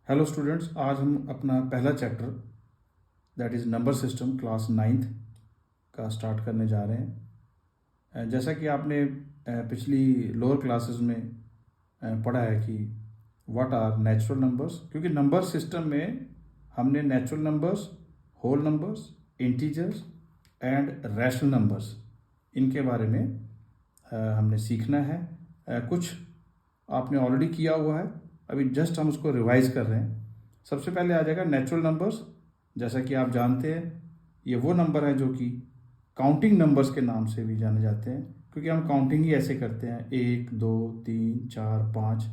Hello students, आज हम अपना पहला chapter that is number system class 9th का स्टार्ट करने जा रहे हैं। जैसा कि आपने पिछली लोअर क्लासेस में पढ़ा है कि व्हाट आर नेचुरल नंबर्स, क्योंकि नंबर सिस्टम में हमने natural numbers, whole numbers, integers and rational numbers इनके बारे में हमने सीखना है। कुछ आपने ऑलरेडी किया हुआ है, अभी जस्ट हम उसको रिवाइज कर रहे हैं। सबसे पहले आ जाएगा नेचुरल नंबर्स। जैसा कि आप जानते हैं, ये वो नंबर है जो कि काउंटिंग नंबर्स के नाम से भी जाने जाते हैं, क्योंकि हम काउंटिंग ही ऐसे करते हैं 1 2 3 4 5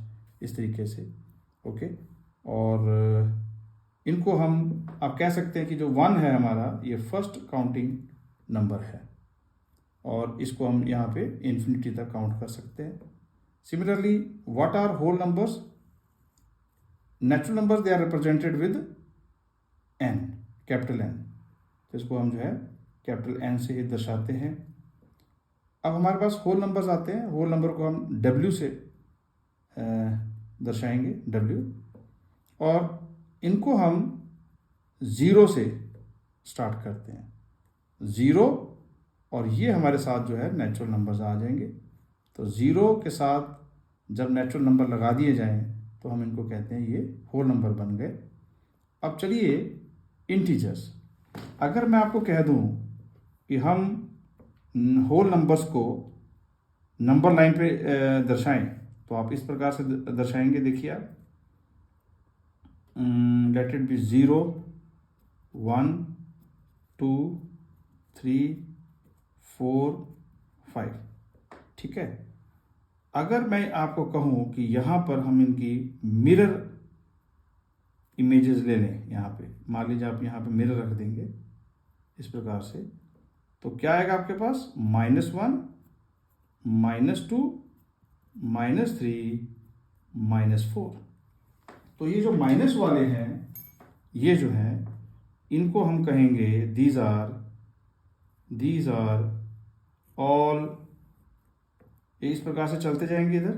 इस तरीके से। ओके, और इनको हम आप कह सकते हैं कि जो 1 है हमारा, ये फर्स्ट काउंटिंग नंबर है और इसको हम यहाँ पे इन्फिनिटी तक काउंट कर सकते हैं। Similarly, what are whole numbers? Natural numbers they are represented with n, capital N। तो इसको हम जो है कैपिटल N से ही दर्शाते हैं। अब हमारे पास होल नंबर्स आते हैं। होल नंबर को हम W से दर्शाएंगे, W, और इनको हम 0 से स्टार्ट करते हैं, 0, और ये हमारे साथ जो है नेचुरल नंबर्स आ जाएंगे। तो 0 के साथ जब नेचुरल नंबर लगा दिए जाएं तो हम इनको कहते हैं ये होल नंबर बन गए। अब चलिए इंटीजर्स, अगर मैं आपको कह दूं कि हम होल नंबर्स को नंबर लाइन पे दर्शाएं, तो आप इस प्रकार से दर्शाएंगे। देखिए आप, लेट इट बी 0 1 2 3 4 5। ठीक है। अगर मैं आपको कहूं कि यहाँ पर हम इनकी मिरर इमेजेस ले लें, यहाँ पे मान लीजिए आप यहाँ पे मिरर रख देंगे इस प्रकार से, तो क्या आएगा आपके पास? -1 -2 -3 -4। तो ये जो माइनस वाले हैं, ये जो हैं, इनको हम कहेंगे दीज आर ऑल, इस प्रकार से चलते जाएंगे इधर,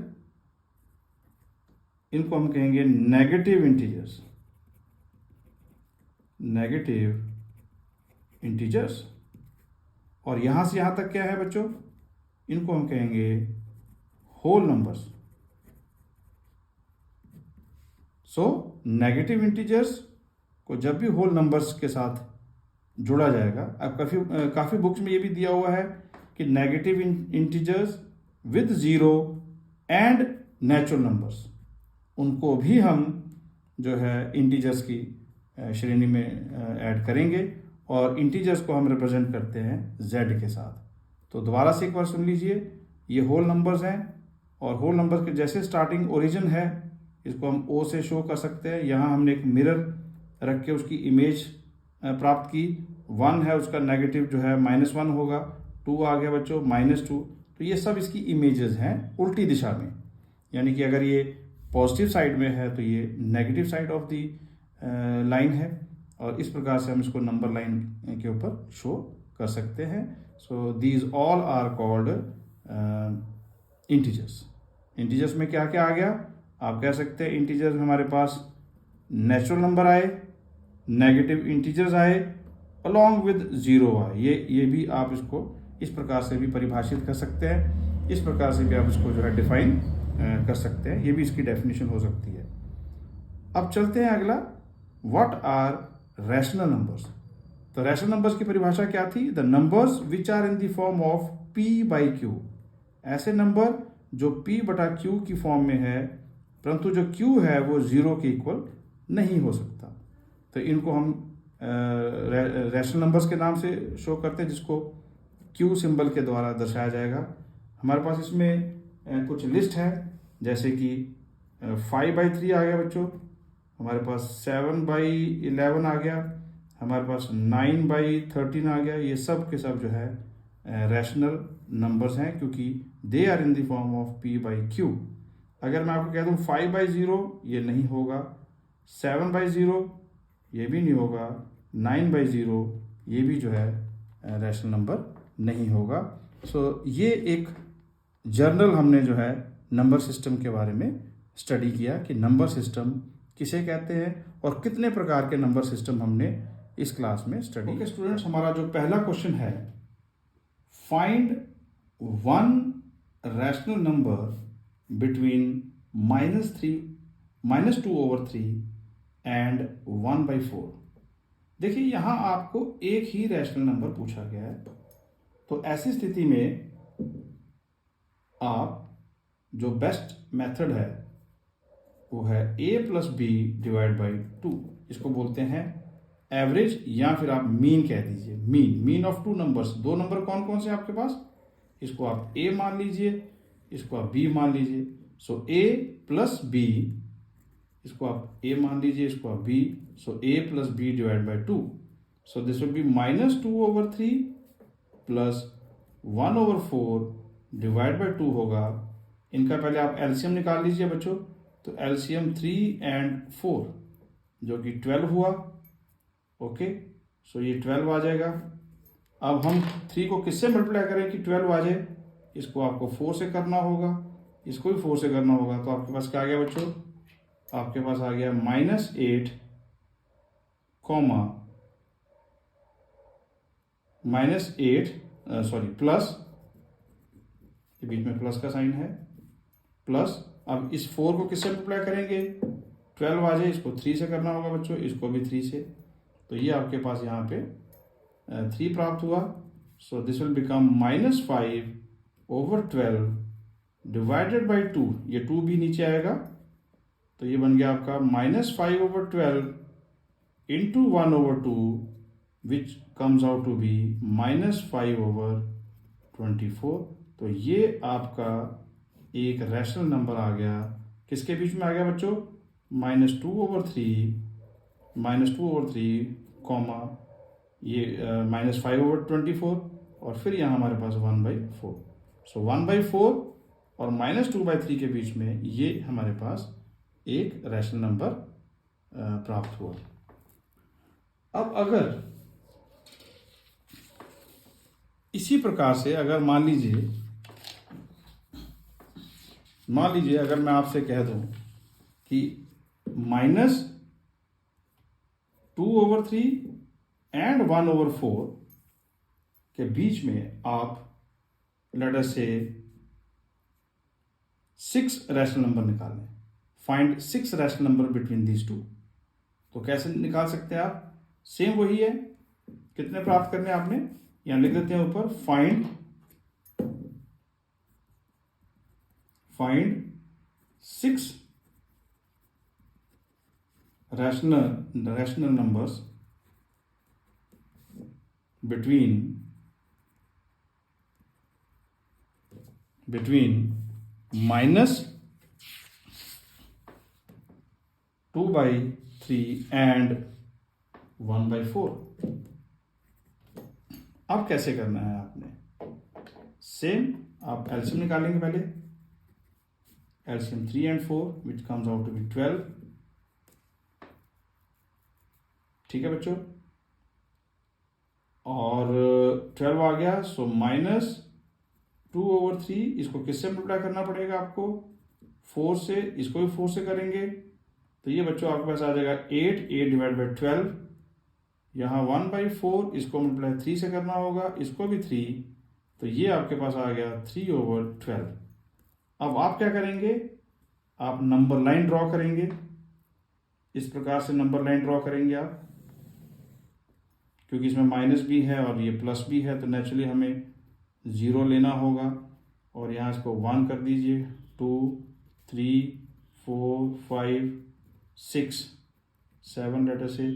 इनको हम कहेंगे नेगेटिव इंटीजर्स। और यहां से यहां तक क्या है बच्चों? इनको हम कहेंगे whole numbers. So negative integers को जब भी होल नंबर्स के साथ जोड़ा जाएगा, अब काफी बुक्स में ये भी दिया हुआ है कि negative integers with 0 and natural numbers, उनको भी हम जो है इंटीजर्स की श्रेणी में ऐड करेंगे, और इंटीजर्स को हम रिप्रेजेंट करते हैं z के साथ। तो दोबारा से एक बार सुन लीजिए, ये होल नंबर्स हैं, और होल नंबर्स के जैसे स्टार्टिंग ओरिजिन है, इसको हम O से शो कर सकते हैं। यहाँ हमने एक मिरर रख के उसकी इमेज प्राप्त की। 1 है, उसका नेगेटिव जो है -1 होगा। 2 आ गया बच्चों, -2। तो ये सब इसकी इमेजेस हैं उल्टी दिशा में, यानी कि अगर ये पॉजिटिव साइड में है तो ये negative side of the line है, और इस प्रकार से हम इसको नंबर लाइन के ऊपर शो कर सकते हैं। So these all are called integers. Integers में क्या क्या आ गया? आप कह सकते हैं इंटीजर्स में हमारे पास नेचुरल नंबर आए, नेगेटिव इंटीजर्स आए, अलॉन्ग विद 0 आए। ये भी आप इसको इस प्रकार से भी परिभाषित कर सकते हैं, इस प्रकार से भी आप इसको जो है डिफाइन कर सकते हैं। ये भी इसकी डेफिनेशन हो सकती है। अब चलते हैं अगला, व्हाट आर रैशनल नंबर्स। तो रैशनल नंबर्स की परिभाषा क्या थी? The numbers which are in the form of p/q, ऐसे नंबर जो p/q की फॉर्म में है, परंतु जो q है वो 0 के इक्वल नहीं हो सकता। तो इनको हम रैशनल नंबर्स के नाम से शो करते हैं, जिसको q सिंबल के द्वारा दर्शाया जाएगा। हमारे पास इसमें कुछ लिस्ट है, जैसे कि 5/3 आ गया बच्चों, हमारे पास 7/11 आ गया, हमारे पास 9/13 आ गया। ये सब के सब जो है रैशनल नंबर्स हैं, क्योंकि they are in the form of p/q। अगर मैं आपको कह दूं 5/0, ये नहीं होगा। 7/0 ये भी नहीं होगा। 9/0 ये भी जो है रैशनल नंबर नहीं होगा। सो ये एक जर्नल हमने जो है नंबर सिस्टम के बारे में स्टडी किया कि नंबर सिस्टम किसे कहते हैं और कितने प्रकार के नंबर सिस्टम हमने इस क्लास में स्टडी। ओके स्टूडेंट्स, हमारा जो पहला क्वेश्चन है, find one rational number between -2/3 and 1/4। देखिए यहाँ आपको एक ही रैशनल नंबर पूछा गया है, तो ऐसी स्थिति में आप जो बेस्ट मेथड है वो है a+b/2। इसको बोलते हैं एवरेज, या फिर आप मीन कह दीजिए। Mean of two numbers. दो नंबर कौन कौन से आपके पास, इसको आप a मान लीजिए, इसको आप b मान लीजिए। सो a प्लस b, इसको आप a मान लीजिए, इसको आप b। So a+b/2। So this will be -2/3 plus 1/4/2 होगा। इनका पहले आप एलसीएम निकाल लीजिए बच्चों। तो एलसीएम 3 और 4 जो कि 12 हुआ। ओके, सो ये 12 आ जाएगा। अब हम 3 को किससे मल्टीप्लाई करें कि 12 आ जाए? इसको आपको 4 से करना होगा, इसको भी 4 से करना होगा। तो आपके पास क्या आ गया बच्चों? आपके पास आ गया -8 प्लस, ये बीच में प्लस का साइन है, प्लस। अब इस 4 को किससे मल्टीप्लाई करेंगे? 12 आ जाए, इसको 3 से करना होगा बच्चों, इसको भी 3 से। तो ये आपके पास यहाँ पे 3 प्राप्त हुआ। So this will become -5/12/2। ये 2 भी नीचे आएगा, तो ये बन गया आपका -5/12 into 1/2, which comes out to be -5/24। तो ये आपका एक रैशनल नंबर आ गया। किसके बीच में आ गया बच्चों? -2/3, कॉमा ये -5/24, और फिर यहाँ हमारे पास 1/4। सो 1/4 और -2/3 के बीच में ये हमारे पास एक रैशनल नंबर प्राप्त हुआ। अब अगर इसी प्रकार से अगर मान लीजिए अगर मैं आपसे कह दूं कि -2/3 एंड 1/4 के बीच में आप लेट अस से 6 रैशनल नंबर निकालें। Find 6 rational number between these two. तो कैसे निकाल सकते हैं आप? सेम वही है। कितने प्राप्त करने आपने? यहां लिख देते हैं ऊपर, find 6 rational numbers between -2/3 and 1/4। अब कैसे करना है आपने? सेम, आप एलसीएम निकालेंगे पहले। एलसीएम 3 और 4 which comes out to be 12। ठीक है बच्चों, और 12 आ गया। सो -2/3, इसको किससे मल्टीप्लाई करना पड़ेगा आपको? 4 से। इसको भी 4 से करेंगे, तो ये बच्चों आपके पास आ जाएगा 8/12। यहाँ 1/4, इसको मल्टीप्लाई 3 से करना होगा, इसको भी 3। तो ये आपके पास आ गया 3/12। अब आप क्या करेंगे? आप नंबर लाइन ड्रॉ करेंगे। इस प्रकार से नंबर लाइन ड्रॉ करेंगे आप, क्योंकि इसमें माइनस भी है और ये प्लस भी है, तो नेचुरली हमें 0 लेना होगा। और यहाँ इसको 1 कर दीजिए, 2, 3, 4, 5, 6, 7 लेटर से।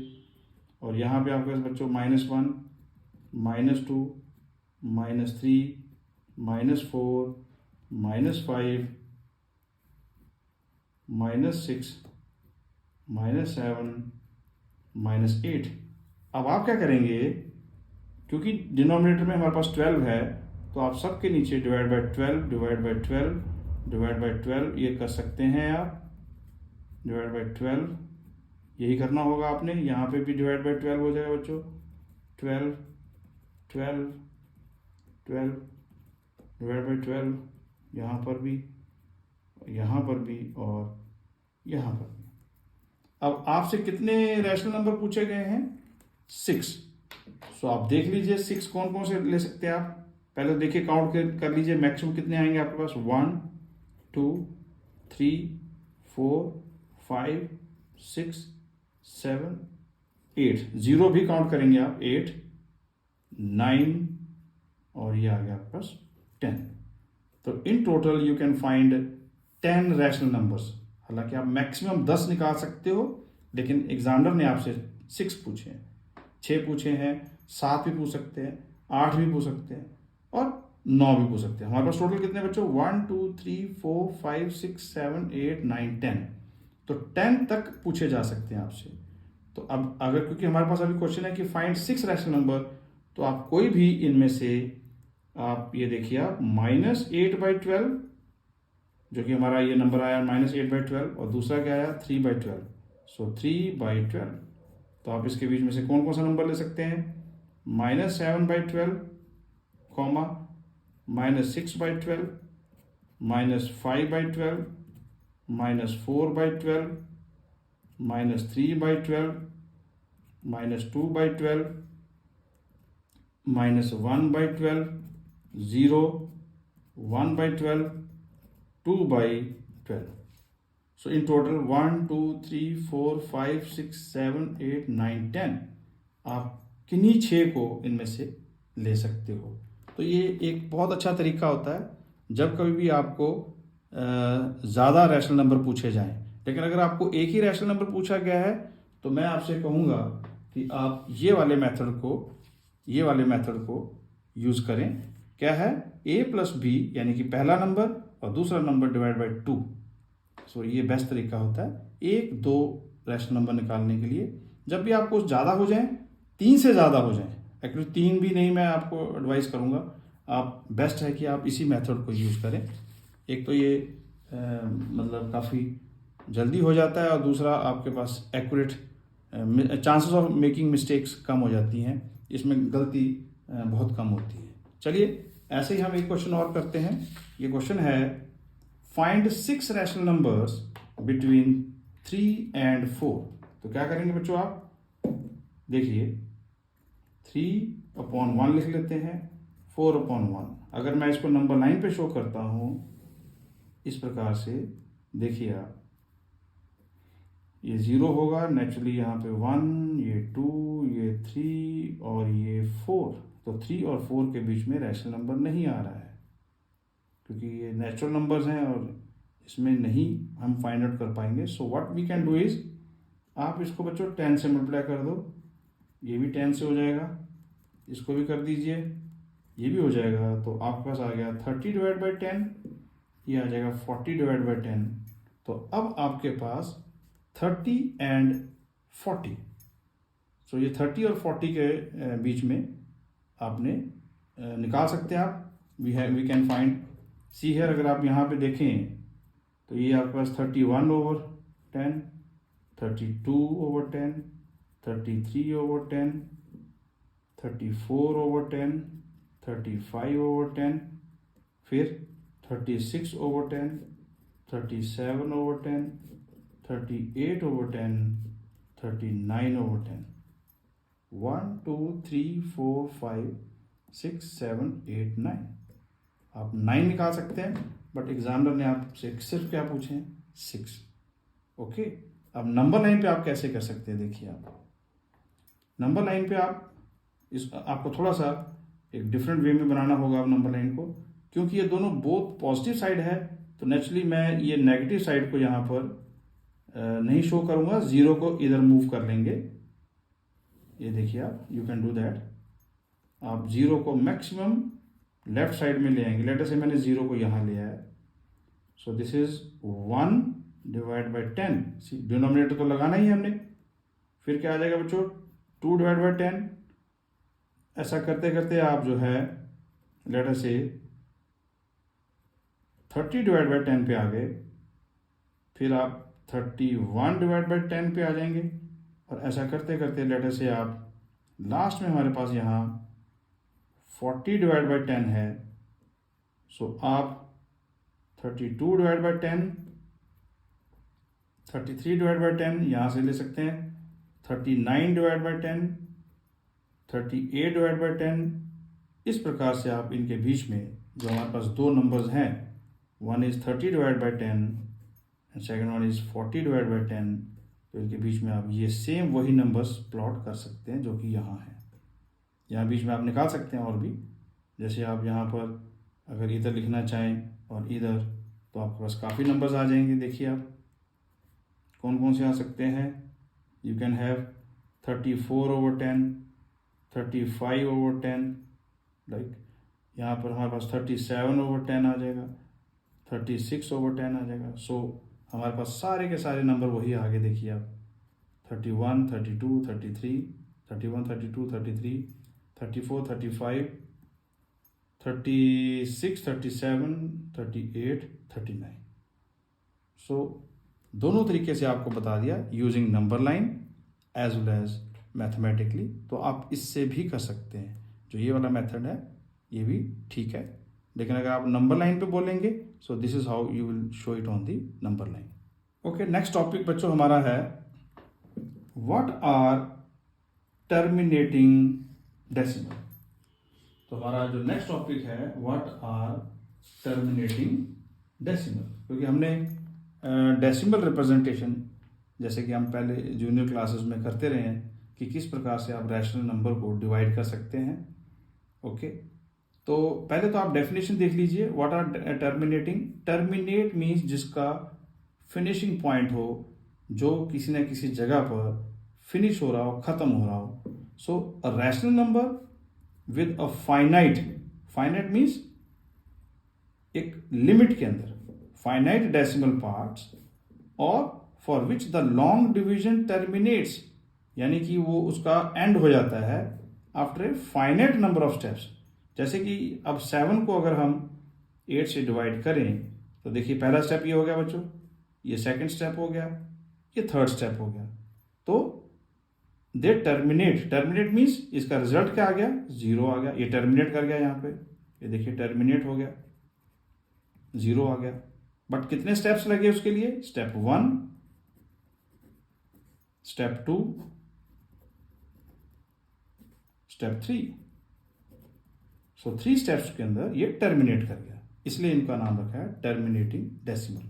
और यहाँ पे आपके पास बच्चों -1, -2, -3, -4, -5, -6, -7, -8। अब आप क्या करेंगे? क्योंकि डिनोमिनेटर में हमारे पास 12 है, तो आप सबके नीचे /12 ये कर सकते हैं आप। /12 यही करना होगा आपने। यहाँ पे भी /12 हो जाएगा बच्चों। 12 12 12 /12, यहाँ पर भी और यहाँ पर भी। अब आपसे कितने रैशनल नंबर पूछे गए हैं? 6। सो आप देख लीजिए 6 कौन कौन से ले सकते हैं आप। पहले देखिए काउंट कर लीजिए मैक्सिमम कितने आएंगे आपके पास। 1 2 3 4 5 6 7 8। 0 भी काउंट करेंगे आप। 8 9 और ये आ गया आपके पास 10। तो in total you can find 10 rational numbers. हालांकि आप मैक्सिमम 10 निकाल सकते हो, लेकिन एग्जामिनर ने आपसे 6 पूछे हैं, 6 पूछे हैं, 7 भी पूछ सकते हैं, 8 भी पूछ सकते हैं और 9 भी पूछ सकते हैं। हमारे पास टोटल कितने बच्चों? 1 2 3 4 5 6 7 8 9 10। तो 10 तक पूछे जा सकते हैं आपसे। तो अब अगर, क्योंकि हमारे पास अभी क्वेश्चन है कि फाइंड 6 रैशनल नंबर, तो आप कोई भी इनमें से आप ये देखिए, आप -8/12, जो कि हमारा ये नंबर आया -8/12, और दूसरा क्या आया 3/12। सो 3/12। तो आप इसके बीच में से कौन कौन सा नंबर ले सकते हैं? -7/12, -6/12, -5/12, -4/12, -3/12, -2/12, -1/12, 0, 1/12, 2/12। So in total 1 2 3 4 5 6 7 8 9 10। आप किन्हीं 6 को इनमें से ले सकते हो। तो ये एक बहुत अच्छा तरीका होता है जब कभी भी आपको ज़्यादा रैशनल नंबर पूछे जाएं। लेकिन अगर आपको एक ही रैशनल नंबर पूछा गया है, तो मैं आपसे कहूँगा कि आप ये वाले मेथड को यूज़ करें। क्या है? a+b, यानी कि पहला नंबर और दूसरा नंबर डिवाइड बाई 2। सो ये बेस्ट तरीका होता है 1 2 रैशनल नंबर निकालने के लिए। जब भी आपको ज़्यादा हो जाए, 3 से ज़्यादा हो जाए, एक्चुअली 3 भी नहीं मैं आपको एडवाइस करूँगा, आप बेस्ट है कि आप इसी मेथड को यूज़ करें। एक तो ये मतलब काफ़ी जल्दी हो जाता है, और दूसरा आपके पास accurate chances of making mistakes कम हो जाती हैं, इसमें गलती बहुत कम होती है। चलिए ऐसे ही हम एक क्वेश्चन और करते हैं। ये क्वेश्चन है find 6 rational numbers between 3 and 4। तो क्या करेंगे बच्चों? आप देखिए 3/1 लिख लेते हैं, 4/1। अगर मैं इसको नंबर लाइन पे शो करता हूँ इस प्रकार से, देखिए आप, ये 0 होगा नेचुरली, यहाँ पे 1, ये 2, ये 3 और ये 4। तो 3 और 4 के बीच में रैशनल नंबर नहीं आ रहा है, क्योंकि ये नेचुरल नंबर्स हैं और इसमें नहीं हम फाइंड आउट कर पाएंगे। So what we can do is, आप इसको बच्चों 10 से मल्टीप्लाई कर दो, ये भी 10 से हो जाएगा, इसको भी कर दीजिए, ये भी हो जाएगा। तो आपके पास आ गया 30/10, ये आ जाएगा 40/10। तो अब आपके पास 30 and 40। सो ये 30 और 40 के बीच में आपने निकाल सकते हैं आप। We can find c here. अगर आप यहाँ पे देखें तो ये आपके पास 31/10, 32/10, 33/10, 34/10, 35/10, फिर 36/10, 37/10, 38/10, 39/10। 1 2 3 4 5 6 7 8 9। आप 9 निकाल सकते हैं, बट एग्जामिनर ने आपसे सिर्फ क्या पूछे हैं? 6। ओके। अब नंबर लाइन पे आप कैसे कर सकते हैं? देखिए आप नंबर लाइन पे आप आपको थोड़ा सा एक डिफरेंट वे में बनाना होगा आप नंबर लाइन को, क्योंकि ये दोनों बोथ पॉजिटिव साइड है। तो नेचुरली मैं ये नेगेटिव साइड को यहाँ पर नहीं शो करूँगा, 0 को इधर मूव कर लेंगे। ये देखिए आप, यू कैन डू दैट। आप 0 को मैक्सिमम लेफ्ट साइड में ले आएंगे। लेटर से मैंने 0 को यहाँ ले आया। सो दिस इज 1/10। डिनोमिनेटर तो लगाना ही है हमने। फिर क्या आ जाएगा बच्चों? 2/10। ऐसा करते करते आप जो है लेटर से 30/10 पे आ गए। फिर आप 31/10 पे आ जाएंगे, और ऐसा करते करते लेटर से आप लास्ट में हमारे पास यहाँ 40/10 है। सो आप 32/10, 33 डिवाइड बाई 10 यहाँ से ले सकते हैं, 39 डिवाइड बाई 10, 38 डिवाइड बाई 10। इस प्रकार से आप इनके बीच में जो हमारे पास दो नंबर्स हैं, one is 30 divide by 10 and second one is 40 divide by 10, तो इनके बीच में आप ये सेम वही नंबर्स प्लॉट कर सकते हैं जो कि यहाँ है। यहाँ बीच में आप निकाल सकते हैं और भी, जैसे आप यहाँ पर अगर इधर लिखना चाहें और इधर, तो आपके पास काफ़ी नंबर्स आ जाएंगे। देखिए आप कौन कौन से आ सकते हैं। यू कैन हैव 34/10, 35/10, लाइक यहाँ पर हमारे पास 37/10 आ जाएगा, 36/10 आ जाएगा। सो हमारे पास सारे के सारे नंबर वही आगे देखिए आप, 31, 32, 33, 31, 32, 33, 34, 35, 36, 37, 38, 39। सो दोनों तरीके से आपको बता दिया, using number line as well as mathematically. तो आप इससे भी कर सकते हैं, जो ये वाला मेथड है ये भी ठीक है, लेकिन अगर आप नंबर लाइन पे बोलेंगे, सो this is how you will show it on the number line. Okay, next topic बच्चों हमारा है व्हाट आर टर्मिनेटिंग डेसिमल। तो हमारा जो नेक्स्ट टॉपिक है व्हाट आर टर्मिनेटिंग डेसिमल, क्योंकि हमने डेसिमल रिप्रेजेंटेशन जैसे कि हम पहले जूनियर क्लासेस में करते रहे हैं कि किस प्रकार से आप रैशनल नंबर को डिवाइड कर सकते हैं। ओके, तो पहले तो आप डेफिनेशन देख लीजिए, what are terminating. Terminate means जिसका फिनिशिंग पॉइंट हो, जो किसी न किसी जगह पर फिनिश हो रहा हो, खत्म हो रहा हो। So a rational number with a finite means एक लिमिट के अंदर फाइनाइट डेसिमल पार्ट्स, और for which the long division terminates, यानी कि वो उसका एंड हो जाता है after a finite number of steps. जैसे कि अब 7 को अगर हम 8 से डिवाइड करें, तो देखिए पहला स्टेप ये हो गया बच्चों, ये सेकंड स्टेप हो गया, ये थर्ड स्टेप हो गया। तो दे टर्मिनेट मीन्स इसका रिजल्ट क्या आ गया, 0 आ गया। ये टर्मिनेट कर गया यहाँ पे, ये देखिए टर्मिनेट हो गया, 0 आ गया। बट कितने स्टेप्स लगे उसके लिए, स्टेप 1, स्टेप 2, स्टेप 3। सो 3 स्टेप्स के अंदर ये टर्मिनेट कर गया, इसलिए इनका नाम रखा है terminating decimal.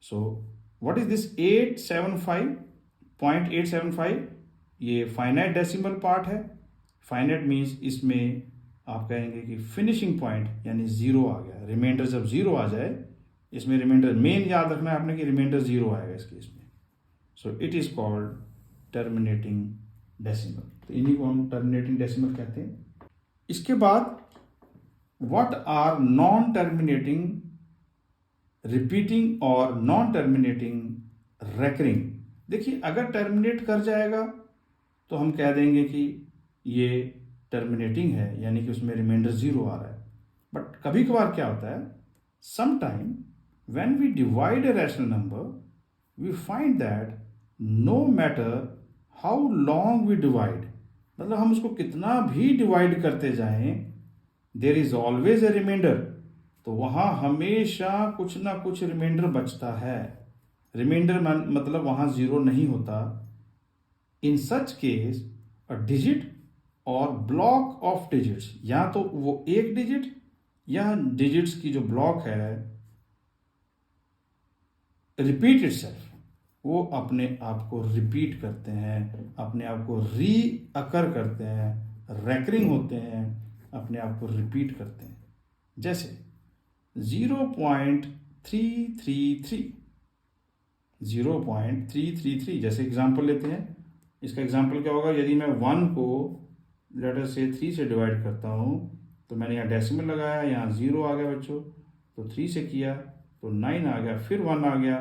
So what is this 875.875, ये फाइनाइट डेसिमल पार्ट है। फाइनाइट मीन्स इसमें आप कहेंगे कि फिनिशिंग पॉइंट यानी 0 आ गया। रिमाइंडर जब 0 आ जाए, इसमें रिमाइंडर मेन याद रखना है आपने कि रिमाइंडर 0 आएगा इस केस में। So it is called terminating decimal. तो इन्हीं को हम टर्मिनेटिंग डेसिमल कहते हैं। इसके बाद what are non terminating repeating और नॉन टर्मिनेटिंग रेकरिंग। देखिए अगर टर्मिनेट कर जाएगा तो हम कह देंगे कि ये टर्मिनेटिंग है, यानी कि उसमें रिमाइंडर 0 आ रहा है। बट कभी कभार क्या होता है, sometime when we divide a rational number, we find that no matter how long we divide, मतलब हम उसको कितना भी डिवाइड करते जाएं, there is always a remainder, तो वहाँ हमेशा कुछ ना कुछ रिमाइंडर बचता है। रिमाइंडर मतलब वहाँ 0 नहीं होता। इन सच केस अ डिजिट और ब्लॉक ऑफ डिजिट्स, या तो वो एक डिजिट या डिजिट्स की जो ब्लॉक है रिपीट इटसेल्फ, वो अपने आप को रिपीट करते हैं, अपने आप को री अकर करते हैं, रेकरिंग होते हैं, अपने आप को रिपीट करते हैं। जैसे 0.333 जैसे एग्जांपल लेते हैं। इसका एग्जांपल क्या होगा, यदि मैं 1 को लेटर से 3 से डिवाइड करता हूँ, तो मैंने यहाँ डेसिमल लगाया, यहाँ 0 आ गया बच्चों, तो 3 से किया तो 9 आ गया, फिर 1 आ गया,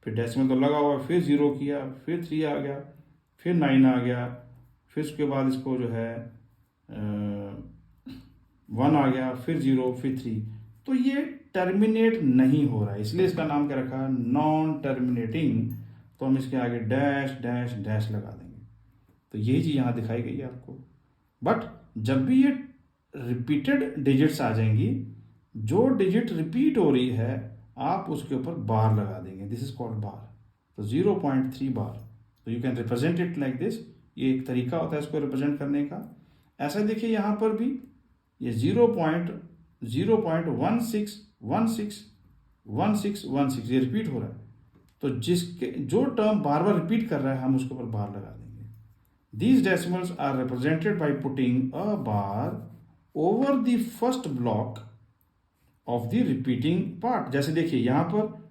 फिर डेसिमल तो लगा हुआ, फिर 0 किया, फिर 3 आ गया, फिर 9 आ गया, फिर उसके बाद इसको जो है 1 आ गया, फिर 0, फिर 3। तो ये टर्मिनेट नहीं हो रहा है, इसलिए इसका नाम क्या रखा, नॉन टर्मिनेटिंग। तो हम इसके आगे डैश डैश डैश लगा देंगे। तो यही चीज़ यहाँ दिखाई गई है आपको। बट जब भी ये रिपीटेड डिजिट्स आ जाएंगी, जो डिजिट रिपीट हो रही है आप उसके ऊपर बार लगा देंगे, दिस इज कॉल्ड बार। तो 0.3 बार। तो you can represent it like this. ये एक तरीका होता है इसको रिप्रेजेंट करने का। ऐसा देखिए यहाँ पर भी ये 0.161616 ये रिपीट हो रहा है। तो जिसके जो टर्म बार बार रिपीट कर रहा है हम उसके ऊपर बार लगा देंगे। These decimals are represented by putting a bar over the first block of the repeating part। जैसे देखिए यहाँ पर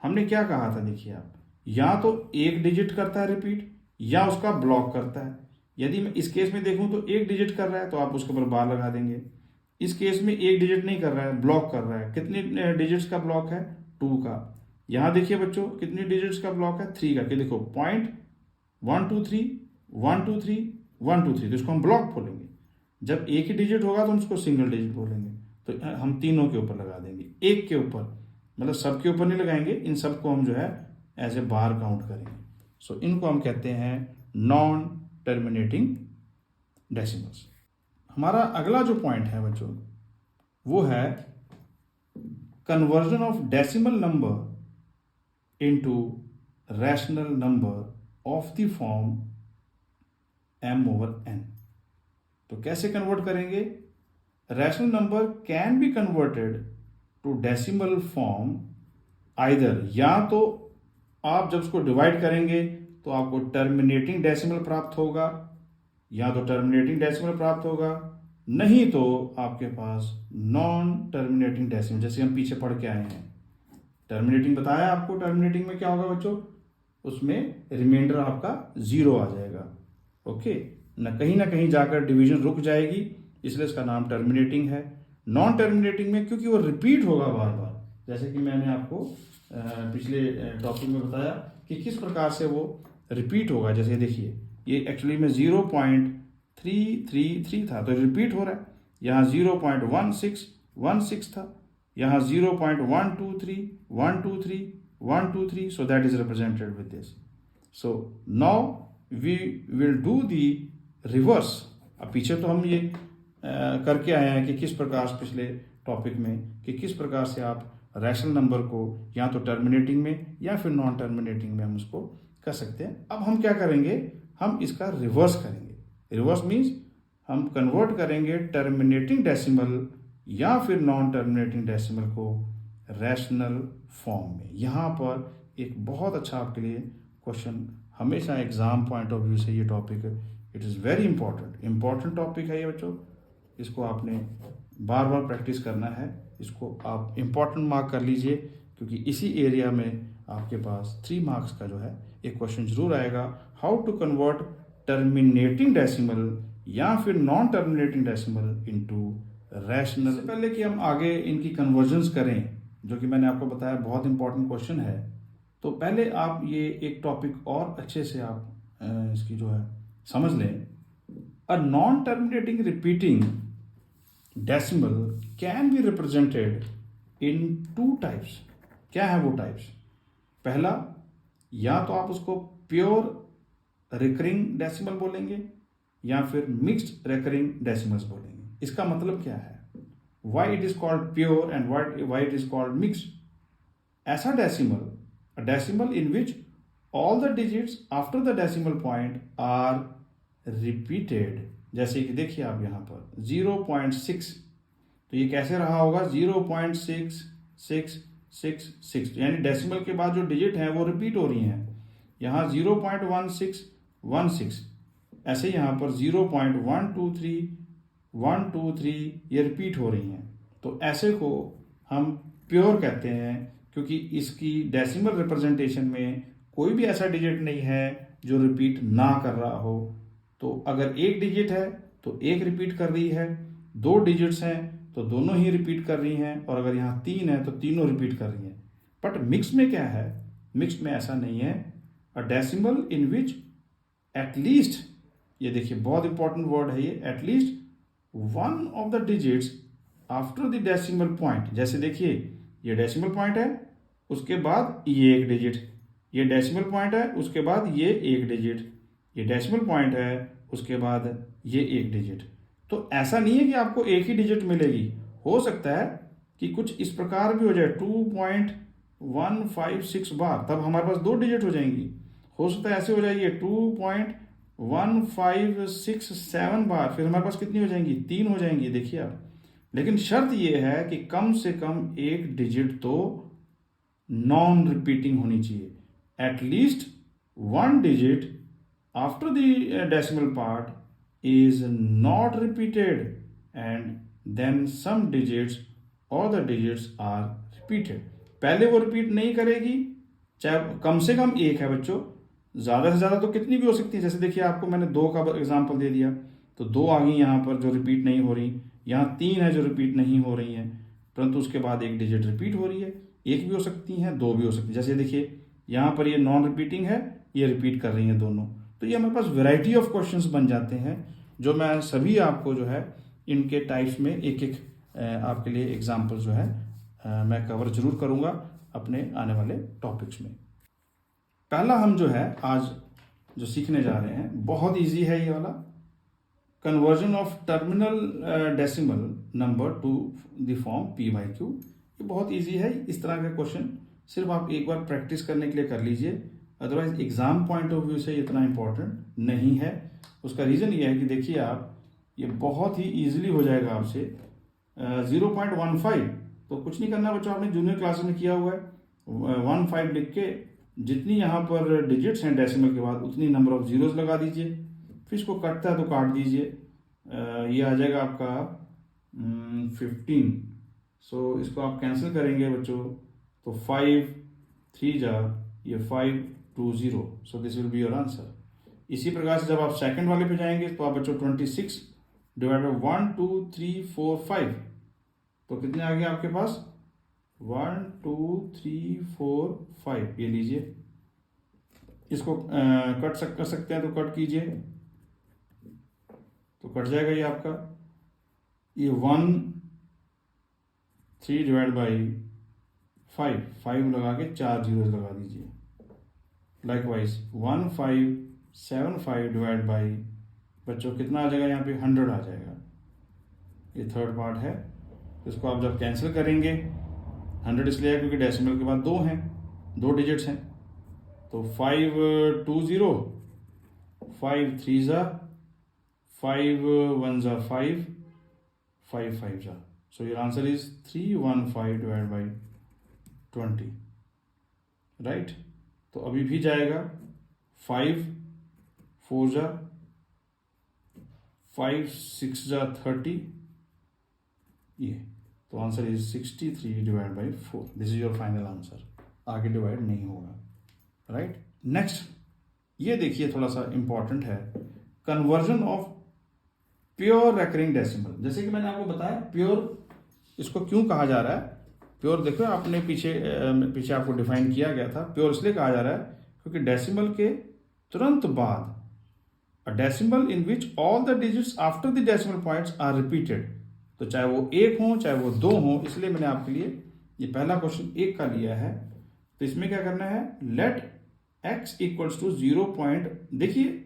हमने क्या कहा था, देखिए आप, या तो एक डिजिट करता है रिपीट या उसका ब्लॉक करता है। यदि मैं इस केस में देखूं तो एक डिजिट कर रहा है तो आप उसके ऊपर बार लगा देंगे। इस केस में एक डिजिट नहीं कर रहा है, ब्लॉक कर रहा है। कितने डिजिट्स का ब्लॉक है? 2 का। यहाँ देखिए बच्चों कितनी डिजिट्स का ब्लॉक है? 3 का। कि देखो 0.123 123 123, तो इसको हम ब्लॉक बोलेंगे। जब एक ही डिजिट होगा तो हम उसको सिंगल डिजिट बोलेंगे। तो हम तीनों के ऊपर लगा देंगे, एक के ऊपर, मतलब सब के ऊपर नहीं लगाएंगे। इन सबको हम जो है एज ए बार काउंट करेंगे। सो इनको हम कहते हैं नॉन टर्मिनेटिंग डेसिमल्स। हमारा अगला जो पॉइंट है बच्चों वो है conversion of decimal number into rational number of the form m/n। तो कैसे कन्वर्ट करेंगे? Rational number can be converted to decimal form either, या तो आप जब उसको डिवाइड करेंगे तो आपको टर्मिनेटिंग डेसिमल प्राप्त होगा, या तो टर्मिनेटिंग डेसिमल प्राप्त होगा, नहीं तो आपके पास नॉन टर्मिनेटिंग डेसिमल, जैसे हम पीछे पढ़ के आए हैं। टर्मिनेटिंग बताया आपको, टर्मिनेटिंग में क्या होगा बच्चों? उसमें रिमाइंडर आपका 0 आ जाएगा। ओके, ना कहीं जाकर डिवीजन रुक जाएगी, इसलिए इसका नाम टर्मिनेटिंग है। नॉन टर्मिनेटिंग में क्योंकि वो रिपीट होगा बार बार, जैसे कि मैंने आपको पिछले टॉपिक में बताया कि किस प्रकार से वो रिपीट होगा। जैसे देखिए ये एक्चुअली में 0.333 था तो रिपीट हो रहा है। यहाँ 0.1616 था, यहाँ 0.123 so that is represented with this. So now we will do the reverse. अब पीछे तो हम ये करके आए हैं कि किस प्रकार से पिछले टॉपिक में कि किस प्रकार से आप रैशनल नंबर को या तो टर्मिनेटिंग में या फिर नॉन टर्मिनेटिंग में हम उसको कर सकते हैं। अब हम क्या करेंगे? हम इसका रिवर्स करेंगे। रिवर्स मीन्स हम कन्वर्ट करेंगे टर्मिनेटिंग डेसिमल या फिर नॉन टर्मिनेटिंग डेसिमल को रैशनल फॉर्म में। यहाँ पर एक बहुत अच्छा आपके लिए क्वेश्चन, हमेशा एग्जाम पॉइंट ऑफ व्यू से ये topic it is very important topic है ये बच्चों। इसको आपने बार बार प्रैक्टिस करना है, इसको आप इम्पॉर्टेंट मार्क कर लीजिए, क्योंकि इसी एरिया में आपके पास 3 मार्क्स का जो है एक क्वेश्चन जरूर आएगा। How to convert terminating decimal या फिर non terminating decimal into rational. इससे पहले कि हम आगे इनकी कन्वर्जन्स करें, जो कि मैंने आपको बताया बहुत इंपॉर्टेंट क्वेश्चन है, तो पहले आप ये एक टॉपिक और अच्छे से आप इसकी जो है समझ लें। A non terminating repeating decimal can be represented in 2 types. क्या है वो टाइप्स? पहला, या तो आप उसको प्योर रिकरिंग डेसिमल बोलेंगे या फिर मिक्स्ड रिकरिंग डेसिमल्स बोलेंगे। इसका मतलब क्या है? Why it is called pure and why it is called mixed? ऐसा decimal, a decimal in which all the digits after the decimal point are repeated। जैसे कि देखिए आप यहाँ पर 0.6, तो ये कैसे रहा होगा? 0.6666, यानी डेसिमल के बाद जो डिजिट हैं वो रिपीट हो रही हैं। यहाँ 0.1616, ऐसे यहाँ पर 0.123 ये रिपीट हो रही हैं। तो ऐसे को हम प्योर कहते हैं, क्योंकि इसकी डेसिमल रिप्रेजेंटेशन में कोई भी ऐसा डिजिट नहीं है जो रिपीट ना कर रहा हो। तो अगर एक डिजिट है तो एक रिपीट कर रही है, 2 डिजिट्स हैं तो दोनों ही रिपीट कर रही हैं, और अगर यहाँ 3 है तो तीनों रिपीट कर रही हैं। बट मिक्स में क्या है? मिक्स में ऐसा नहीं है। अ डेसिमल इन विच एटलीस्ट, ये देखिए बहुत इंपॉर्टेंट वर्ड है ये, at least one of the digits after the decimal point. जैसे देखिए ये डेसिमल पॉइंट है, उसके बाद ये एक डिजिट, ये डेसिमल पॉइंट है, उसके बाद ये एक डिजिट, ये डेसिमल पॉइंट है, उसके बाद ये एक डिजिट। तो ऐसा नहीं है कि आपको एक ही डिजिट मिलेगी। हो सकता है कि कुछ इस प्रकार भी हो जाए, 2.156 बार, तब हमारे पास 2 डिजिट हो जाएंगी। हो सकता है ऐसे हो जाएगी 2.1567 बार, फिर हमारे पास कितनी हो जाएंगी, 3 हो जाएंगी, देखिए आप। लेकिन शर्त यह है कि कम से कम एक डिजिट तो नॉन रिपीटिंग होनी चाहिए, at least 1 digit after the decimal part is not repeated, and then some digits or the digits are repeated। पहले वो रिपीट नहीं करेगी, चाहे कम से कम एक है बच्चों, ज़्यादा से ज़्यादा तो कितनी भी हो सकती है। जैसे देखिए आपको मैंने 2 का एग्जांपल दे दिया, तो 2 आ गई यहाँ पर जो रिपीट नहीं हो रही, यहाँ 3 है जो रिपीट नहीं हो रही हैं, परंतु उसके बाद एक डिजिट रिपीट हो रही है। एक भी हो सकती हैं, 2 भी हो सकती है। जैसे देखिए यहाँ पर ये नॉन रिपीटिंग है, ये रिपीट कर रही हैं दोनों। तो ये हमारे पास वैरायटी ऑफ क्वेश्चंस बन जाते हैं, जो मैं सभी आपको जो है इनके टाइप्स में एक एक आपके लिए एग्जांपल जो है मैं कवर जरूर करूंगा अपने आने वाले टॉपिक्स में। पहला हम जो है आज जो सीखने जा रहे हैं बहुत इजी है, ये वाला conversion of terminal decimal number two the form p/q। ये बहुत इजी है, इस तरह का क्वेश्चन सिर्फ आप एक बार प्रैक्टिस करने के लिए कर लीजिए, otherwise exam point of view से इतना इंपॉर्टेंट नहीं है। उसका रीज़न ये है कि देखिए आप, ये बहुत ही इजीली हो जाएगा आपसे। 0.15 तो कुछ नहीं करना बच्चों, आपने जूनियर क्लासेस में किया हुआ है। 15 लिख के जितनी यहाँ पर डिजिट्स हैं डेसिमल के बाद उतनी नंबर ऑफ जीरोस लगा दीजिए, फिर इसको कटता है तो काट दीजिए। ये आ जाएगा आपका 15। सो इसको आप कैंसिल करेंगे बच्चों, तो 5 3 जा ये 520, so this will be your answer. इसी प्रकार से जब आप सेकंड वाले पे जाएंगे तो आप बच्चों 26 डिवाइड बाई 1 2 3 4 5, तो कितने आ गए आपके पास 1 2 3 4 5। ये लीजिए, इसको कर सकते हैं तो कट कीजिए, तो कट जाएगा ये आपका। ये 1 3 डिवाइड बाई 5 लगा के 4 जीरो लगा दीजिए। लाइकवाइज 1575 डिवाइड बाई बच्चों कितना आ जाएगा, यहाँ पे 100 आ जाएगा। ये थर्ड पार्ट है, इसको आप जब कैंसिल करेंगे 100 इसलिए है क्योंकि डेसिमल के बाद 2 हैं, 2 डिजिट्स हैं, तो 520, 5 3 जा 5 1 जा 5 5 5 जा, so your answer is 315 divide by 20, right. तो अभी भी जाएगा 5 4 जा 5 6 जा 30, ये तो answer is 63 divide by 4। This is your final answer, आगे डिवाइड नहीं होगा, राइट। नेक्स्ट ये देखिए थोड़ा सा इंपॉर्टेंट है, conversion of pure recurring decimal. जैसे कि मैंने आपको बताया प्योर इसको क्यों कहा जा रहा है, प्योर देखो आपने पीछे आपको डिफाइन किया गया था। प्योर इसलिए कहा जा रहा है क्योंकि डेसिमल के तुरंत बाद a decimal in which all the digits after the decimal points are repeated, तो चाहे वो 1 हो चाहे वो 2 हो, इसलिए मैंने आपके लिए ये पहला क्वेश्चन 1 का लिया है। तो इसमें क्या करना है, let x equals to 0 point. देखिए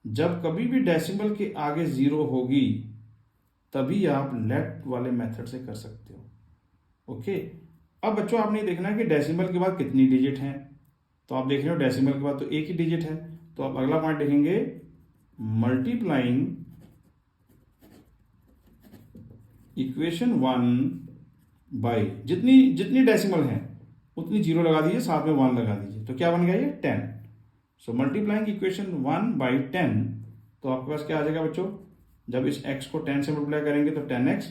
जब कभी भी डेसिमल के आगे 0 होगी तभी आप लेट वाले मेथड से कर सकते हो, ओके। अब बच्चों आपने देखना है कि डेसिमल के बाद कितनी डिजिट हैं, तो आप देख रहे हो डेसिमल के बाद तो एक ही डिजिट है, तो आप अगला पॉइंट देखेंगे मल्टीप्लाइंग इक्वेशन 1 बाई जितनी डेसिमल है उतनी 0 लगा दीजिए, साथ में 1 लगा दीजिए, तो क्या बन गया ये 10। सो मल्टीप्लाइंग इक्वेशन 1 बाई 10, तो आपके पास क्या आ जाएगा बच्चों, जब इस x को 10 से मल्टीप्लाई करेंगे तो 10x।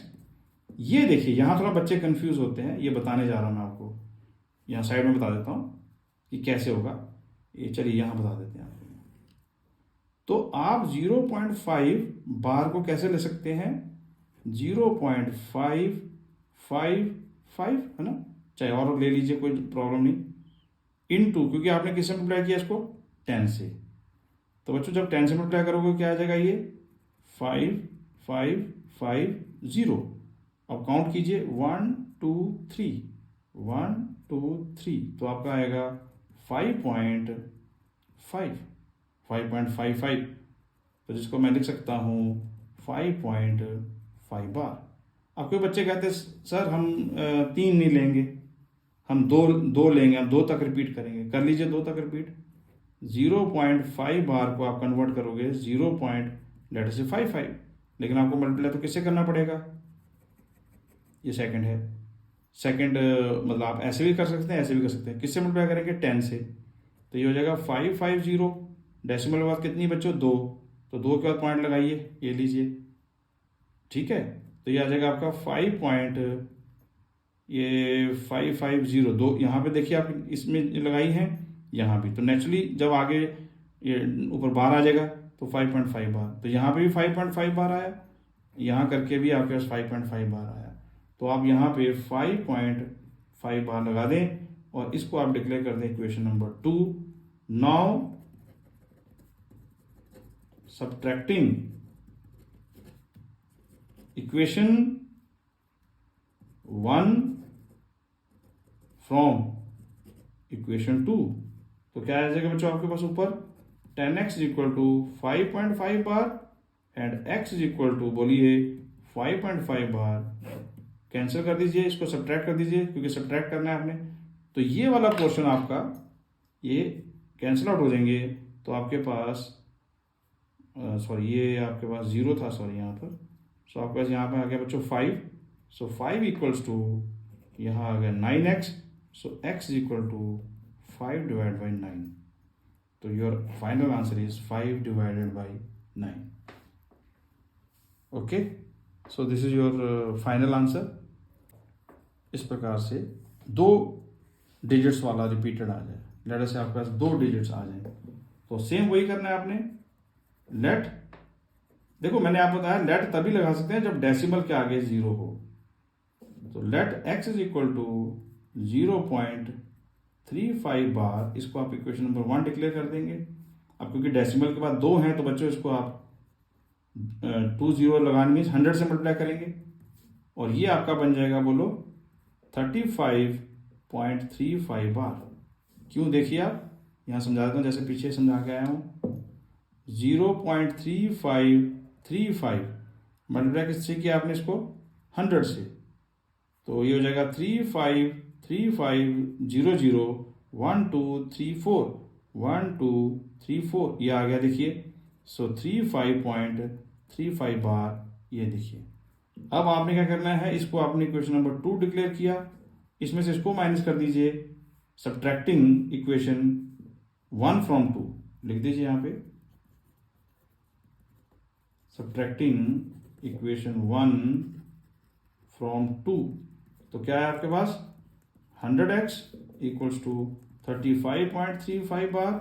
ये देखिए यहां थोड़ा बच्चे कंफ्यूज होते हैं, ये बताने जा रहा हूं मैं आपको, यहां साइड में बता देता हूं कि कैसे होगा ये। चलिए यहां बता देते हैं आपको। तो आप 0.5 बार को कैसे ले सकते हैं, 0.555 है ना, चाहे और ले लीजिए कोई प्रॉब्लम नहीं, इनटू क्योंकि आपने किससे मल्टीप्लाई किया इसको 10 से, तो बच्चों जब 10 से मल्टीप्लाई करोगे क्या आ जाएगा ये 5550। अब काउंट कीजिए 1 2 3 1 2 3, तो आपका आएगा 5.55, तो जिसको मैं लिख सकता हूं 5.5 बार। अब कोई बच्चे कहते हैं सर हम 3 नहीं लेंगे, हम दो लेंगे, हम 2 तक रिपीट करेंगे। कर लीजिए 2 तक रिपीट। 0.5 बार को आप कन्वर्ट करोगे 0.55, लेकिन आपको मल्टीप्लाई तो किससे करना पड़ेगा, ये सेकंड है। सेकंड मतलब आप ऐसे भी कर सकते हैं, ऐसे भी कर सकते हैं। किससे मल्टीप्लाई करेंगे, 10 से। तो ये हो जाएगा 550। डेसिमल के बाद कितनी बच्चों, 2, तो 2 के बाद पॉइंट लगाइए, ये लीजिए, ठीक है। तो ये आ जाएगा आपका 5.550। 2 यहाँ पे देखिए आप इसमें लगाई हैं, यहाँ भी। तो नेचुरली जब आगे ये ऊपर बार आ जाएगा तो 5.5 बार, तो यहाँ पे भी 5.5 बार आया, यहाँ करके भी आपके पास 5.5 बार आया। तो आप यहाँ पे 5.5 बार लगा दें और इसको आप डिक्लेयर कर दें equation number 2। Now subtracting equation 1 from equation 2, तो क्या आ जाएगा बच्चों आपके पास ऊपर, 10x equal to 5.5 bar and x equal to बोलिए 5.5 बार। कैंसिल कर दीजिए, इसको सब्ट्रैक्ट कर दीजिए क्योंकि सब्ट्रैक्ट करना है आपने। तो ये वाला पोर्शन आपका ये कैंसिल आउट हो जाएंगे, तो आपके पास सॉरी ये आपके पास 0 था, सॉरी यहाँ पर। सो आपके पास यहाँ पे आ गया बच्चों 5। सो 5 इक्वल्स टू यहाँ आ गया 9x। So x equal to 5 divide by 9। तो your final answer is 5 divided by 9। Okay, so this is your final answer. इस प्रकार से 2 डिजिट्स वाला रिपीटेड आ जाए, लेट से आपके पास 2 डिजिट्स आ जाए, तो सेम वही करना है आपने। लेट, देखो मैंने आपको बताया लेट तभी लगा सकते हैं जब डेसिमल के आगे 0 हो। तो let x is equal to 0.35 bar, इसको आप इक्वेशन नंबर 1 डिक्लेयर कर देंगे। अब क्योंकि डेसिमल के बाद 2 हैं तो बच्चों इसको आप 2 0 लगाने मीन्स 100 से मल्टीप्लाई करेंगे और ये आपका बन जाएगा, बोलो 35.35 बार। क्यों, देखिए आप यहाँ समझा देता हूँ, जैसे पीछे समझा के आया हूँ। 0.3535 मल्टीप्लाई किससे किया आपने, इसको 100 से, तो ये हो जाएगा 3535001234 ये आ गया, देखिए। सो 35.35 बार, ये देखिए। अब आपने क्या करना है, इसको आपने इक्वेशन नंबर 2 डिक्लेयर किया, इसमें से इसको माइनस कर दीजिए। सब्ट्रैक्टिंग इक्वेशन 1 फ्रॉम 2 लिख दीजिए यहाँ पे। सब्ट्रैक्टिंग इक्वेशन 1 फ्रॉम 2, तो क्या है आपके पास 100x इक्वल्स टू 35.35 बार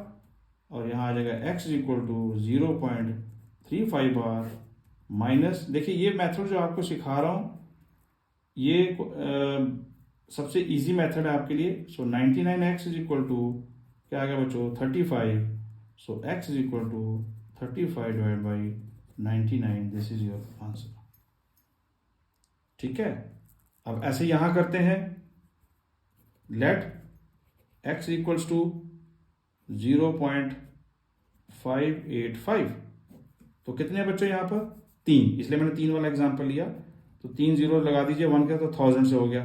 और यहाँ आ जाएगा x equal to 0.35 bar minus, देखिए ये मेथड जो आपको सिखा रहा हूँ ये सबसे इजी मेथड है आपके लिए। सो 99x इज इक्वल टू क्या आ गया बच्चों 35। So x is equal to 35 divide by 99, this is your answer. ठीक है, अब ऐसे यहां करते हैं। लेट x इक्वल्स टू 0.585, तो कितने बच्चों यहां पर 3, इसलिए मैंने 3 वाला एग्जांपल लिया। तो 3 0 लगा दीजिए, 1 का तो 1000 से हो गया।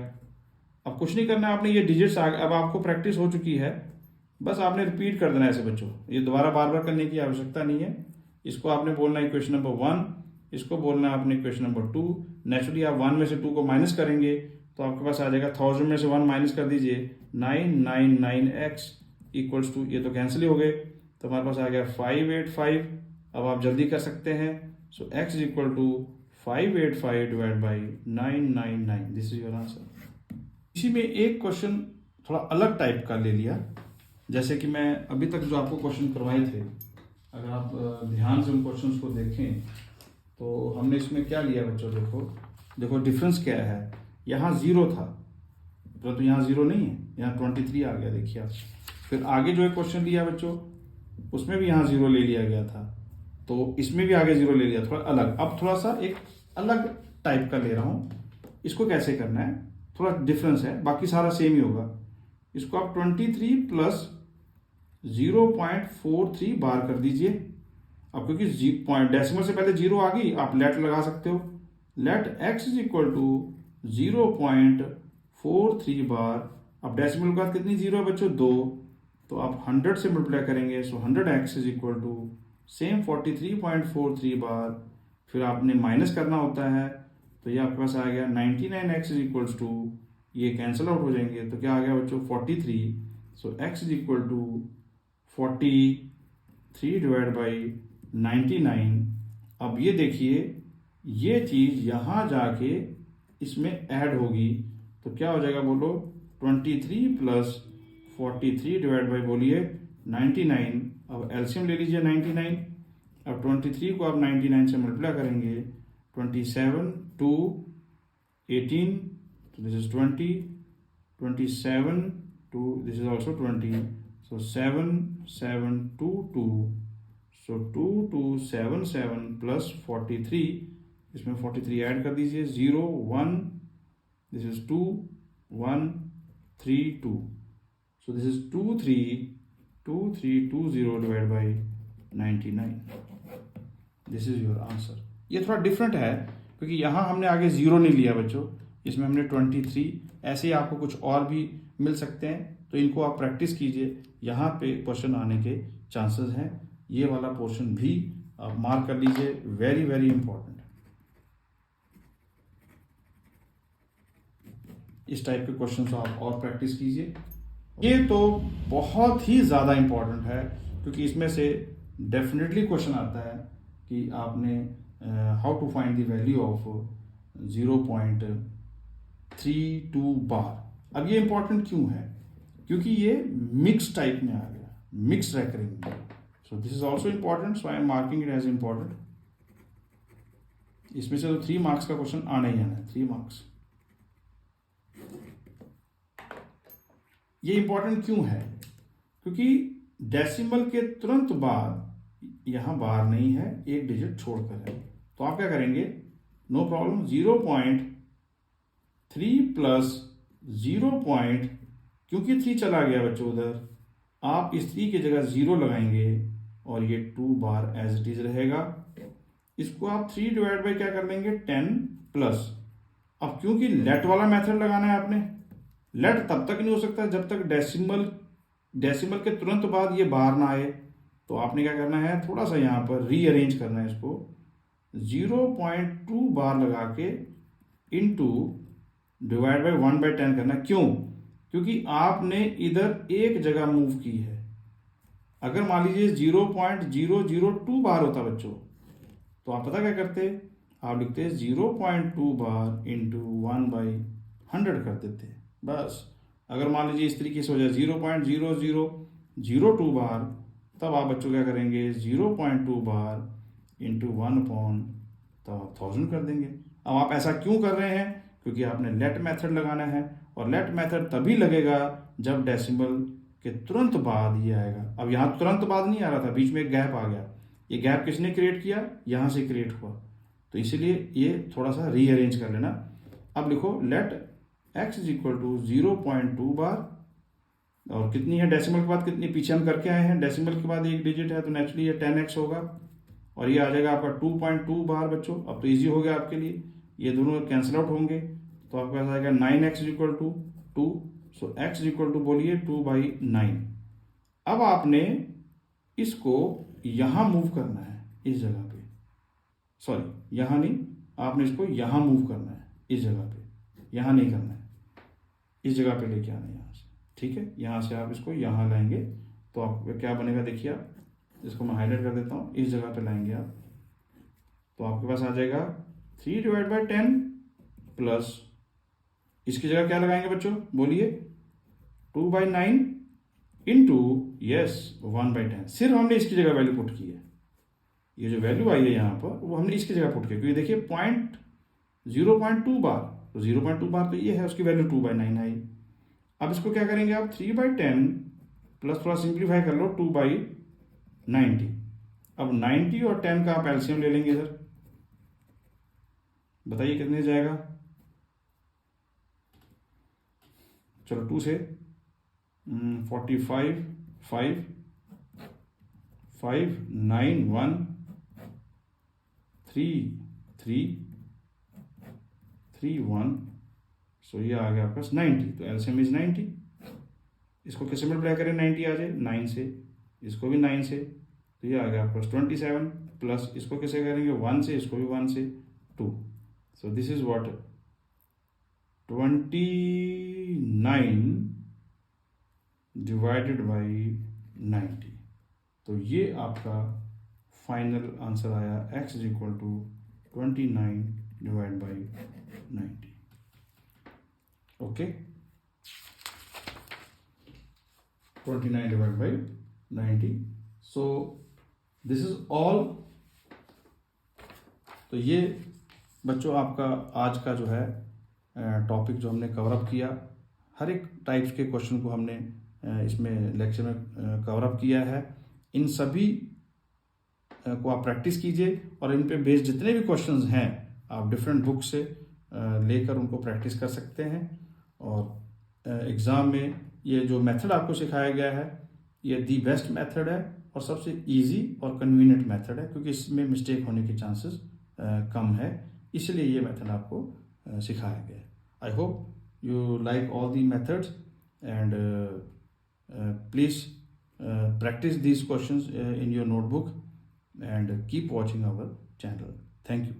अब कुछ नहीं करना आपने, ये डिजिट्स अब आपको प्रैक्टिस हो चुकी है, बस आपने रिपीट कर देना है ऐसे बच्चों। ये दोबारा बार बार करने की आवश्यकता नहीं है। इसको आपने बोलना है इक्वेशन नंबर 1, इसको बोलना है आपने इक्वेशन नंबर 2। नेचुरली आप 1 में से 2 को माइनस करेंगे तो आपके पास आ जाएगा 1000 में से 1 माइनस कर दीजिए 999x इक्वल्स टू, ये तो कैंसिल ही हो गए, तो हमारे पास आ गया 585। अब आप जल्दी कर सकते हैं। So x is equal to 585 divide by 999, this is your answer. इसी में एक क्वेश्चन थोड़ा अलग टाइप का ले लिया, जैसे कि मैं अभी तक जो आपको क्वेश्चन करवाए थे, अगर आप ध्यान से उन क्वेश्चंस को देखें तो हमने इसमें क्या लिया बच्चों, देखो डिफरेंस क्या है। यहाँ 0 था, तो यहाँ 0 नहीं है, यहाँ 23 आ गया, देखिए आप। फिर आगे जो एक क्वेश्चन लिया बच्चों, उसमें भी यहाँ 0 ले लिया गया था, तो इसमें भी आगे 0 ले लिया, थोड़ा अलग। अब थोड़ा सा एक अलग टाइप का ले रहा हूँ। इसको कैसे करना है, थोड़ा डिफरेंस है, बाकी सारा सेम ही होगा। इसको आप 23 प्लस 0.43 बार कर दीजिए। अब क्योंकि डेसिमल से पहले 0 आ गई, आप लेट लगा सकते हो। Let x is equal to 0.43 bar अब डेसिमल के बाद कितनी जीरो है बच्चों? 2। तो आप 100 से मल्टीप्लाई करेंगे, so 100x is equal to same 43.43 bar, फिर आपने माइनस करना होता है, तो ये आपके पास आ गया 99x इज इक्वल्स टू, ये कैंसिल आउट हो जाएंगे, तो क्या आ गया बच्चों? 43। So x is equal to 43 divide by 99। अब ये देखिए, ये चीज यहां जाके इसमें ऐड होगी, तो क्या हो जाएगा बोलो? 23 प्लस 43 डिवाइड बाई बोलिए 99। अब एलसीएम ले लीजिए 99। अब 23 को आप 99 से मल्टीप्लाई करेंगे, 27 2 18, तो this is 20, 27 2, this is also 20, so 7 7 2 2, so 2 2 7 7 plus 43, इसमें 43 ऐड कर दीजिए, 0 1, this is 2 1 3 2, so this is 2 3 2 3 2 0 divided by 99. This is your answer. ये थोड़ा डिफरेंट है क्योंकि यहाँ हमने आगे जीरो नहीं लिया बच्चों, इसमें हमने 23। ऐसे ही आपको कुछ और भी मिल सकते हैं, तो इनको आप प्रैक्टिस कीजिए, यहाँ पे क्वेश्चन आने के चांसेस हैं। ये वाला पोर्शन भी आप मार्क कर लीजिए, वेरी वेरी इंपॉर्टेंट। इस टाइप के क्वेश्चन आप और प्रैक्टिस कीजिए। ये तो बहुत ही ज़्यादा इंपॉर्टेंट है क्योंकि इसमें से डेफिनेटली क्वेश्चन आता है कि आपने how to find the value of 0.32 bar. अब ये इंपॉर्टेंट क्यों है? क्योंकि ये मिक्स टाइप में आ गया, mix recurring. So this is also important, so I am marking it as important. इसमें से तो 3 मार्क्स का क्वेश्चन आना ही आना है, 3 मार्क्स। ये इंपॉर्टेंट क्यों है? क्योंकि डेसिमल के तुरंत बाद यहां बार नहीं है, एक डिजिट छोड़कर है, तो आप क्या करेंगे? No problem, 0.3 plus 0. क्योंकि 3 चला गया बच्चों उधर, आप इस 3 की जगह 0 लगाएंगे और ये 2 बार एज इट इज रहेगा। इसको आप 3 डिवाइड बाई क्या कर लेंगे? 10 प्लस। अब क्योंकि लेट वाला मेथड लगाना है आपने, लेट तब तक नहीं हो सकता जब तक डेसिमल के तुरंत बाद ये बाहर ना आए, तो आपने क्या करना है? थोड़ा सा यहाँ पर रीअरेंज करना है इसको, 0.2 बार लगा के इनटू डिवाइड बाई 1/10 करना। क्यों? क्योंकि आपने इधर एक जगह मूव की है। अगर मान लीजिए 0.002 बार होता बच्चों, तो आप पता क्या करते? आप लिखते 0.2 बार इंटू 1/100 कर देते बस। अगर मान लीजिए इस तरीके से हो जाए 0.0002 बार, तब आप बच्चों क्या करेंगे? 0.2 बार इंटू 1/, तब आप 1000 कर देंगे। अब आप ऐसा क्यों कर रहे हैं? क्योंकि आपने लेट मेथड लगाना है, और लेट मेथड तभी लगेगा जब डेसिमल के तुरंत बाद ये आएगा। अब यहाँ तुरंत बाद नहीं आ रहा था, बीच में एक गैप आ गया। ये गैप किसने क्रिएट किया? यहाँ से क्रिएट हुआ, तो इसीलिए ये थोड़ा सा रीअरेंज कर लेना। अब लिखो let x is equal to 0.2 bar, और कितनी है डेसिमल के बाद? कितनी पीछे हम करके आए हैं, डेसिमल के बाद एक डिजिट है, तो नेचुरली ये 10x होगा, और ये आ जाएगा आपका 2.2 बार बच्चों। अब तो इजी हो गया आपके लिए, ये दोनों कैंसिल आउट होंगे, तो आपके पास आएगा 9x is equal to 2। So x is equal to बोलिए 2/9। अब आपने इसको यहां मूव करना है, इस जगह पे, सॉरी यहां नहीं, आपने इसको यहां मूव करना है, इस जगह पे, यहां नहीं करना है, इस जगह पे लेके आना है यहाँ से, ठीक है? यहाँ से आप इसको यहाँ लाएंगे तो आप क्या बनेगा देखिए, आप इसको मैं हाईलाइट कर देता हूँ, इस जगह पे लाएंगे आप, तो आपके पास आ जाएगा 3 डिवाइड बाई 10 प्लस, इसकी जगह क्या लगाएंगे बच्चों? बोलिए 2/9 इंटू यस 1/10। सिर्फ हमने इसकी जगह वैल्यू पुट की है, ये जो वैल्यू आई है यहाँ पर वो हमने इसकी जगह पुट की, क्योंकि देखिए 0.2 बार, तो 0.2 बार तो ये है, उसकी वैल्यू 2/9 आई। अब इसको क्या करेंगे आप? 3/10 प्लस, थोड़ा सिंप्लीफाई कर लो, 2/90। अब 90 और 10 का आप एलसीएम ले लेंगे इधर, बताइए कितने जाएगा? चलो 2 से 45 5 5 9 1 3 3 3 1, सो ये आ गया आपका 90, तो एलसीएम इज 90। इसको कैसे मल्टीप्लाई करें 90 आ जाए 9 से, इसको भी 9 से, तो ये आ गया आपका 27 प्लस इसको कैसे करेंगे 1 से, इसको भी 1 से 2, so this is what 29 divided by 90। तो ये आपका फाइनल आंसर आया x is equal to 29 divide by 90। Okay, 29 divide by 90। So this is all. तो ये बच्चों आपका आज का जो है टॉपिक जो हमने कवर अप किया, हर एक टाइप्स के क्वेश्चन को हमने इसमें लेक्चर में कवर अप किया है। इन सभी को आप प्रैक्टिस कीजिए और इन पे बेस्ड जितने भी क्वेश्चंस हैं आप डिफरेंट बुक से लेकर उनको प्रैक्टिस कर सकते हैं। और एग्ज़ाम में ये जो मेथड आपको सिखाया गया है ये दी बेस्ट मेथड है और सबसे इजी और कन्वीनियंट मेथड है, क्योंकि इसमें मिस्टेक होने के चांसेस कम है, इसलिए ये मेथड आपको सिखाया गया है। I hope you like all the methods and please practice these questions in your notebook and keep watching our channel. Thank you.